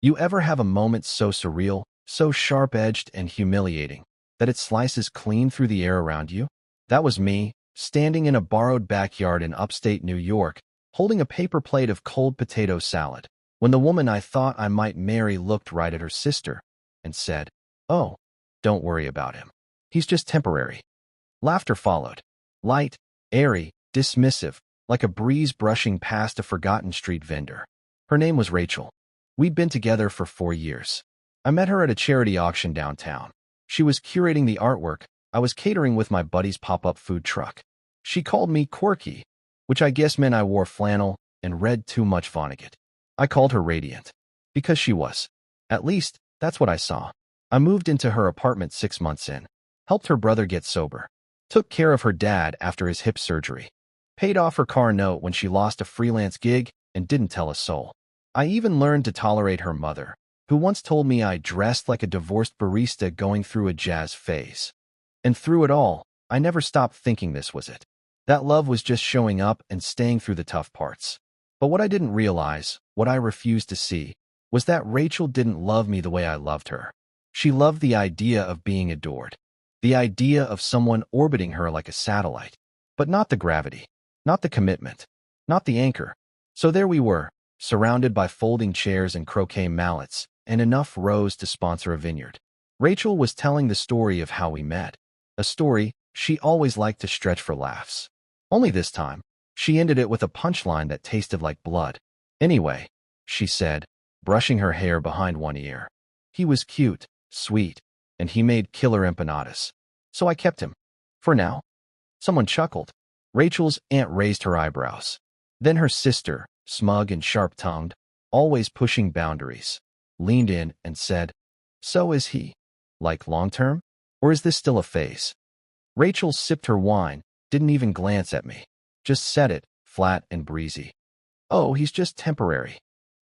You ever have a moment so surreal, so sharp-edged and humiliating, that it slices clean through the air around you? That was me, standing in a borrowed backyard in upstate New York, holding a paper plate of cold potato salad, when the woman I thought I might marry looked right at her sister and said, "Oh, don't worry about him. He's just temporary." Laughter followed. Light, airy, dismissive, like a breeze brushing past a forgotten street vendor. Her name was Rachel. We'd been together for 4 years. I met her at a charity auction downtown. She was curating the artwork. I was catering with my buddy's pop-up food truck. She called me quirky, which I guess meant I wore flannel and read too much Vonnegut. I called her radiant, because she was. At least, that's what I saw. I moved into her apartment 6 months in, helped her brother get sober, took care of her dad after his hip surgery, paid off her car note when she lost a freelance gig and didn't tell a soul. I even learned to tolerate her mother, who once told me I dressed like a divorced barista going through a jazz phase. And through it all, I never stopped thinking this was it. That love was just showing up and staying through the tough parts. But what I didn't realize, what I refused to see, was that Rachel didn't love me the way I loved her. She loved the idea of being adored, the idea of someone orbiting her like a satellite, but not the gravity, not the commitment, not the anchor. So there we were, surrounded by folding chairs and croquet mallets, and enough rows to sponsor a vineyard. Rachel was telling the story of how we met, a story she always liked to stretch for laughs. Only this time, she ended it with a punchline that tasted like blood. "Anyway," she said, brushing her hair behind one ear, "he was cute, sweet, and he made killer empanadas. So I kept him. For now." Someone chuckled. Rachel's aunt raised her eyebrows. Then her sister, smug and sharp-tongued, always pushing boundaries, leaned in and said, "So is he. Like long-term? Or is this still a phase?" Rachel sipped her wine, didn't even glance at me, just said it, flat and breezy. "Oh, he's just temporary."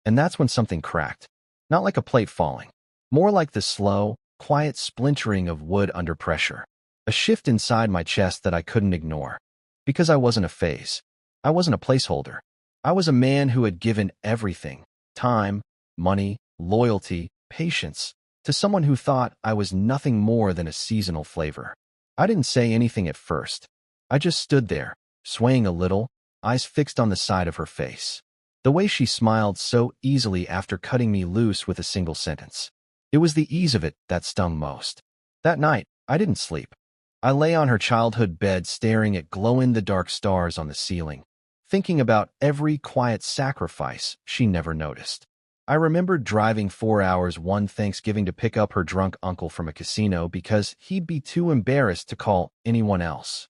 And that's when something cracked. Not like a plate falling. More like the slow, quiet splintering of wood under pressure. A shift inside my chest that I couldn't ignore. Because I wasn't a phase. I wasn't a placeholder. I was a man who had given everything, time, money, loyalty, patience, to someone who thought I was nothing more than a seasonal flavor. I didn't say anything at first. I just stood there, swaying a little, eyes fixed on the side of her face. The way she smiled so easily after cutting me loose with a single sentence. It was the ease of it that stung most. That night, I didn't sleep. I lay on her childhood bed staring at glow-in-the-dark stars on the ceiling, thinking about every quiet sacrifice she never noticed. I remembered driving 4 hours one Thanksgiving to pick up her drunk uncle from a casino because he'd be too embarrassed to call anyone else.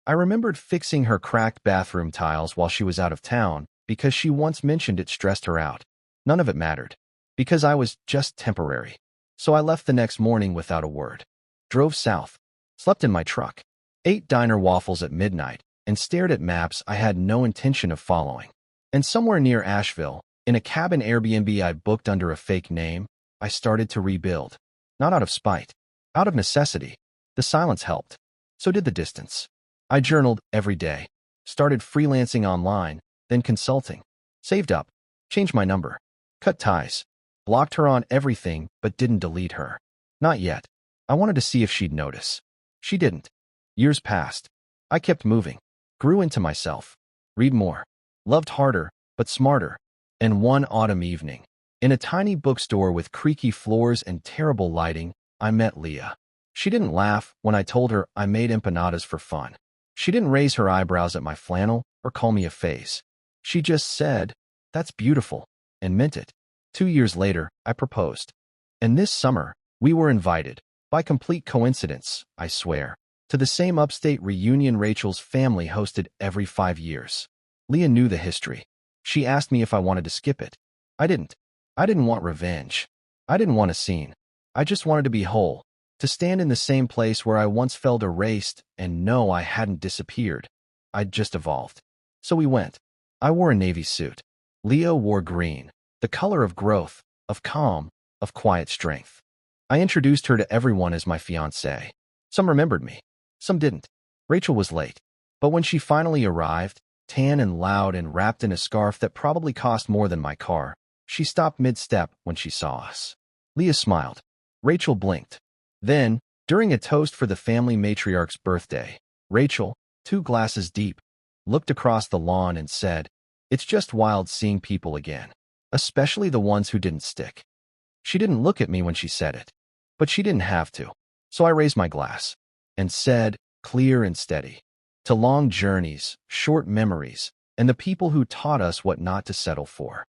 I remembered fixing her cracked bathroom tiles while she was out of town because she once mentioned it stressed her out. None of it mattered, because I was just temporary. So I left the next morning without a word. Drove south, slept in my truck, ate diner waffles at midnight, and stared at maps I had no intention of following. And somewhere near Asheville, in a cabin Airbnb I booked under a fake name, I started to rebuild. Not out of spite, out of necessity. The silence helped. So did the distance. I journaled every day, started freelancing online, then consulting, saved up, changed my number, cut ties, blocked her on everything but didn't delete her. Not yet. I wanted to see if she'd notice. She didn't. Years passed. I kept moving, grew into myself, read more, loved harder, but smarter. And one autumn evening, in a tiny bookstore with creaky floors and terrible lighting, I met Leah. She didn't laugh when I told her I made empanadas for fun. She didn't raise her eyebrows at my flannel or call me a phase. She just said, "That's beautiful," and meant it. 2 years later, I proposed. And this summer, we were invited, by complete coincidence, I swear, to the same upstate reunion Rachel's family hosted every 5 years. Leah knew the history. She asked me if I wanted to skip it. I didn't. I didn't want revenge. I didn't want a scene. I just wanted to be whole, to stand in the same place where I once felt erased and know I hadn't disappeared. I'd just evolved. So we went. I wore a navy suit. Leah wore green, the color of growth, of calm, of quiet strength. I introduced her to everyone as my fiancée. Some remembered me. Some didn't. Rachel was late. But when she finally arrived, tan and loud and wrapped in a scarf that probably cost more than my car, She stopped mid-step when she saw us. Leah smiled. Rachel blinked. Then, during a toast for the family matriarch's birthday, Rachel, 2 glasses deep, looked across the lawn and said, "It's just wild seeing people again, especially the ones who didn't stick." She didn't look at me when she said it, but she didn't have to. So I raised my glass and said, clear and steady, to long journeys, short memories, and the people who taught us what not to settle for.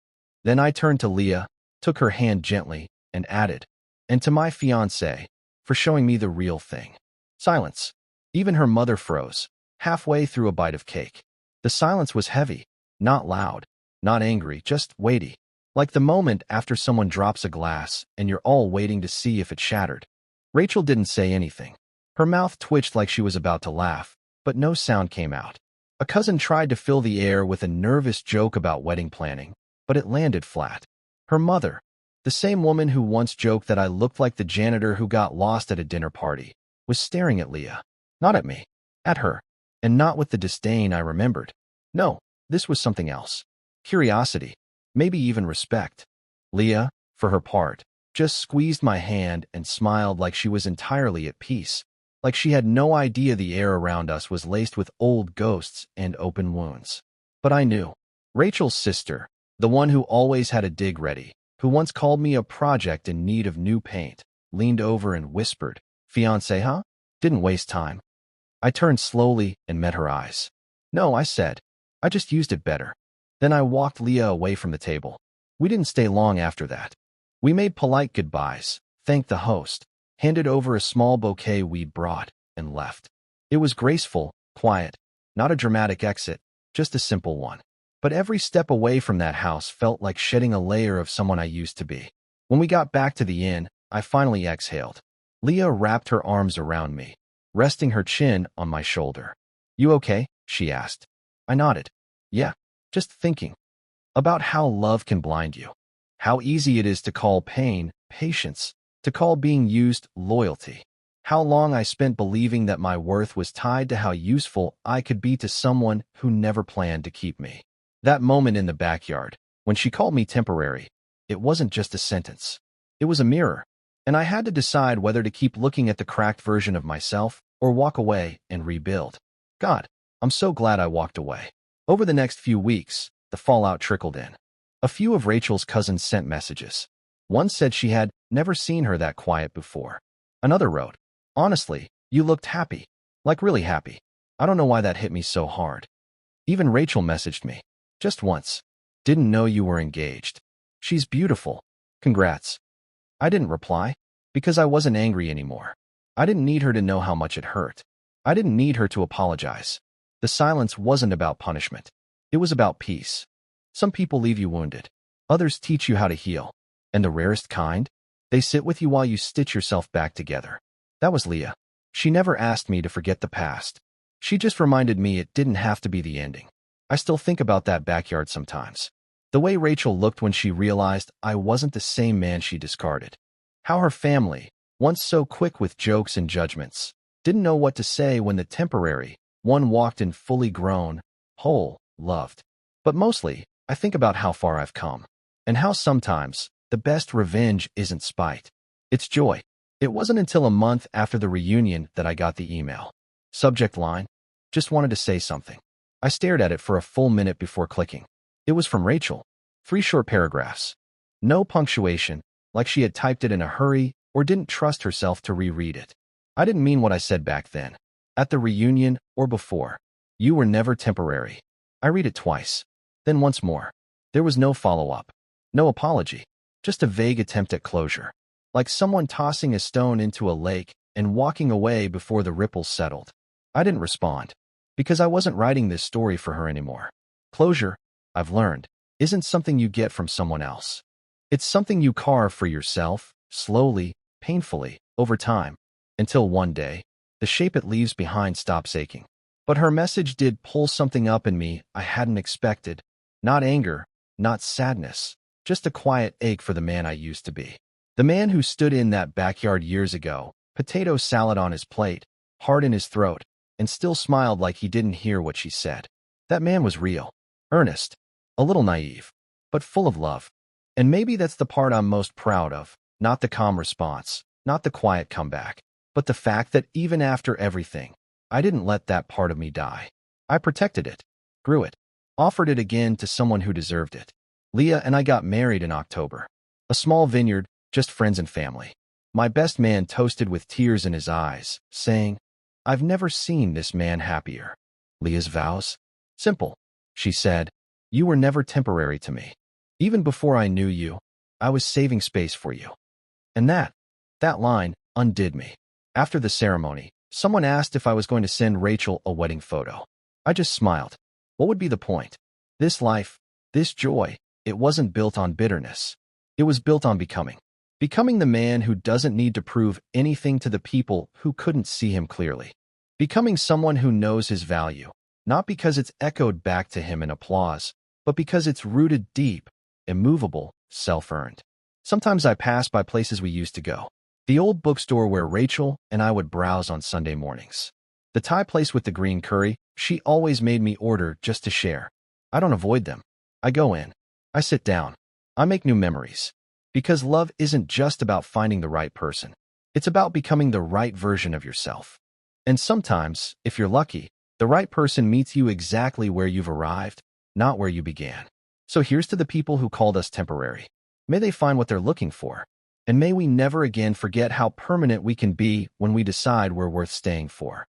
Then I turned to Leah, took her hand gently, and added, "And to my fiancée, for showing me the real thing." Silence. Even her mother froze, halfway through a bite of cake. The silence was heavy, not loud, not angry, just weighty. Like the moment after someone drops a glass and you're all waiting to see if it shattered. Rachel didn't say anything. Her mouth twitched like she was about to laugh, but no sound came out. A cousin tried to fill the air with a nervous joke about wedding planning, but it landed flat. Her mother, the same woman who once joked that I looked like the janitor who got lost at a dinner party, was staring at Leah. Not at me, at her, and not with the disdain I remembered. No, this was something else. Curiosity, maybe even respect. Leah, for her part, just squeezed my hand and smiled like she was entirely at peace, like she had no idea the air around us was laced with old ghosts and open wounds. But I knew. Rachel's sister, the one who always had a dig ready, who once called me a project in need of new paint, leaned over and whispered, "Fiancé, huh?" Didn't waste time. I turned slowly and met her eyes. "No," I said. "I just used it better." Then I walked Leah away from the table. We didn't stay long after that. We made polite goodbyes, thanked the host, handed over a small bouquet we'd brought, and left. It was graceful, quiet, not a dramatic exit, just a simple one. But every step away from that house felt like shedding a layer of someone I used to be. When we got back to the inn, I finally exhaled. Leah wrapped her arms around me, resting her chin on my shoulder. "You okay?" she asked. I nodded. "Yeah, just thinking about how love can blind you. How easy it is to call pain patience, to call being used loyalty. How long I spent believing that my worth was tied to how useful I could be to someone who never planned to keep me." That moment in the backyard, when she called me temporary, it wasn't just a sentence. It was a mirror, and I had to decide whether to keep looking at the cracked version of myself or walk away and rebuild. God, I'm so glad I walked away. Over the next few weeks, the fallout trickled in. A few of Rachel's cousins sent messages. One said she had never seen her that quiet before. Another wrote, "Honestly, you looked happy. Like really happy." I don't know why that hit me so hard. Even Rachel messaged me. Just once. "Didn't know you were engaged. She's beautiful. Congrats." I didn't reply, because I wasn't angry anymore. I didn't need her to know how much it hurt. I didn't need her to apologize. The silence wasn't about punishment. It was about peace. Some people leave you wounded. Others teach you how to heal. And the rarest kind? They sit with you while you stitch yourself back together. That was Leah. She never asked me to forget the past. She just reminded me it didn't have to be the ending. I still think about that backyard sometimes. The way Rachel looked when she realized I wasn't the same man she discarded. How her family, once so quick with jokes and judgments, didn't know what to say when the temporary one walked in fully grown, whole, loved. But mostly, I think about how far I've come, and how sometimes the best revenge isn't spite. It's joy. It wasn't until a month after the reunion that I got the email. Subject line, "Just wanted to say something." I stared at it for a full minute before clicking. It was from Rachel. 3 short paragraphs. No punctuation, like she had typed it in a hurry or didn't trust herself to reread it. I didn't mean what I said back then, at the reunion or before. "You were never temporary." I read it twice, then once more. There was no follow-up, no apology, just a vague attempt at closure, like someone tossing a stone into a lake and walking away before the ripples settled. I didn't respond, because I wasn't writing this story for her anymore. Closure, I've learned, isn't something you get from someone else. It's something you carve for yourself, slowly, painfully, over time, until one day, the shape it leaves behind stops aching. But her message did pull something up in me I hadn't expected. Not anger, not sadness, just a quiet ache for the man I used to be. The man who stood in that backyard years ago, potato salad on his plate, heart in his throat, and still smiled like he didn't hear what she said. That man was real, earnest, a little naive, but full of love. And maybe that's the part I'm most proud of, not the calm response, not the quiet comeback, but the fact that even after everything, I didn't let that part of me die. I protected it, grew it, offered it again to someone who deserved it. Leah and I got married in October. A small vineyard, just friends and family. My best man toasted with tears in his eyes, saying, "I've never seen this man happier." Leah's vows? Simple. She said, "You were never temporary to me. Even before I knew you, I was saving space for you." And that line undid me. After the ceremony, someone asked if I was going to send Rachel a wedding photo. I just smiled. What would be the point? This life, this joy, it wasn't built on bitterness. It was built on becoming. Becoming the man who doesn't need to prove anything to the people who couldn't see him clearly. Becoming someone who knows his value, not because it's echoed back to him in applause, but because it's rooted deep, immovable, self-earned. Sometimes I pass by places we used to go. The old bookstore where Rachel and I would browse on Sunday mornings. The Thai place with the green curry, she always made me order just to share. I don't avoid them. I go in. I sit down. I make new memories. Because love isn't just about finding the right person. It's about becoming the right version of yourself. And sometimes, if you're lucky, the right person meets you exactly where you've arrived, not where you began. So here's to the people who called us temporary. May they find what they're looking for. And may we never again forget how permanent we can be when we decide we're worth staying for.